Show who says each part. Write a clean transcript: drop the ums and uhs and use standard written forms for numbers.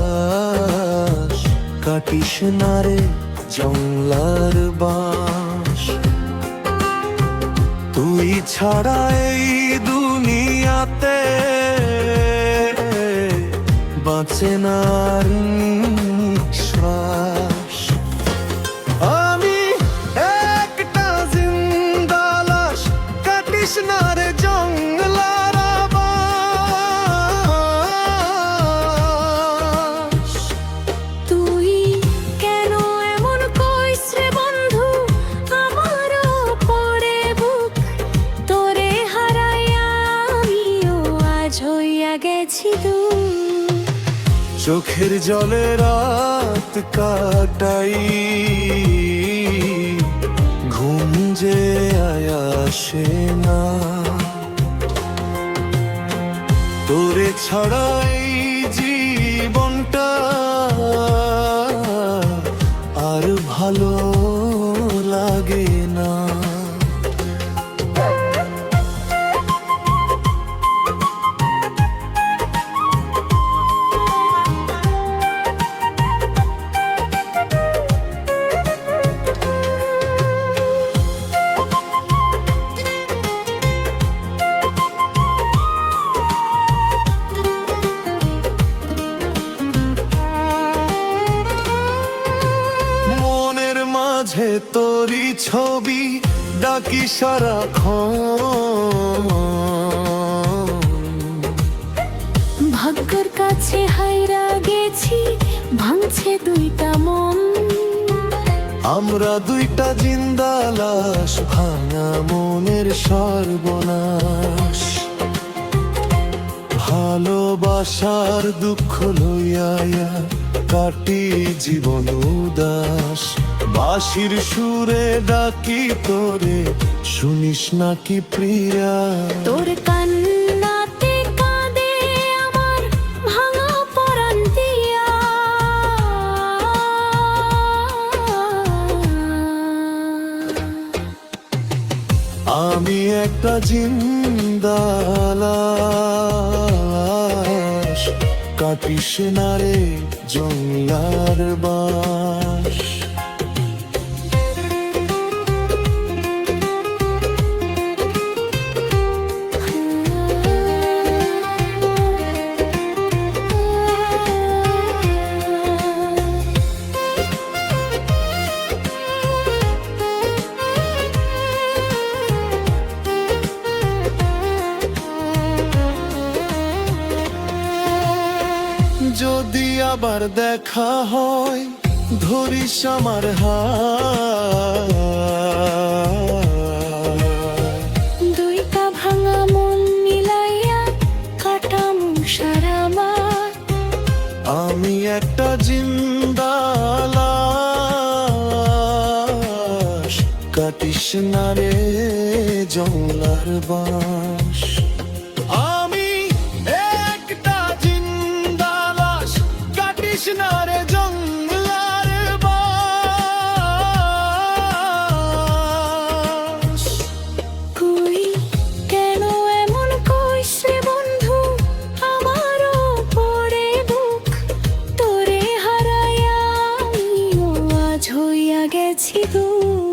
Speaker 1: লাশ, কাটিস না রে জংলার বাঁশ। তুই ছাড়া এই দুনিয়াতে বাঁচে না আর নিঃশ্বাস। আমি একটা জিন্দা লাশ, কাটিস না রে জংলার বাঁশ।
Speaker 2: তুই কেন এমন কইস রে বন্ধু, আমারও পড়ে বুক, তোরে হারাইয়া আমিও আজ হইয়া গেছি দূর।
Speaker 1: চোখের জলে রাত কাটাই, ঘুম যে আসে না। তোরে ছাড়াই জীবনটা আর ভালো লাগে না। মাঝে তোরি ছবি ডাকি সারাক্ষণ,
Speaker 2: ভাগ্যের কাছে হাইরা গেছি, ভাঙছে দুইটা মন।
Speaker 1: আমরা দুইটা জিন্দা লাশ, ভাঙা মনের সর্বনাশ। ভালোবাসার দুঃখ লইয়া কাটি জীবন উদাস। বাঁশির সুরে ডাকি তোরে, শুনিস নাকি প্রিয়া?
Speaker 2: তোর কান্নাতে কাঁদে আমার ভাঙা পরাণ দিয়া।
Speaker 1: আমি একটা জিন্দা লাশ, কাটিস না রে জংলার বাঁশ। যদি আবার দেখা হয়, ধরিস আমার হাত।
Speaker 2: দুইটা ভাঙা মন মিলাইয়া কাটাম সারা মাঠ।
Speaker 1: আমি একটা জিন্দা লাশ, কাটিস না রে জংলার বাঁশ। আমি একটা জিন্দা লাশ, কাটিস না রে জংলার বাঁশ।
Speaker 2: তুই কেন এমন কইস রে বন্ধু, আমারও পড়ে বুক, তোরে হারাইয়া আমিও আজ হইয়া গেছি দূর।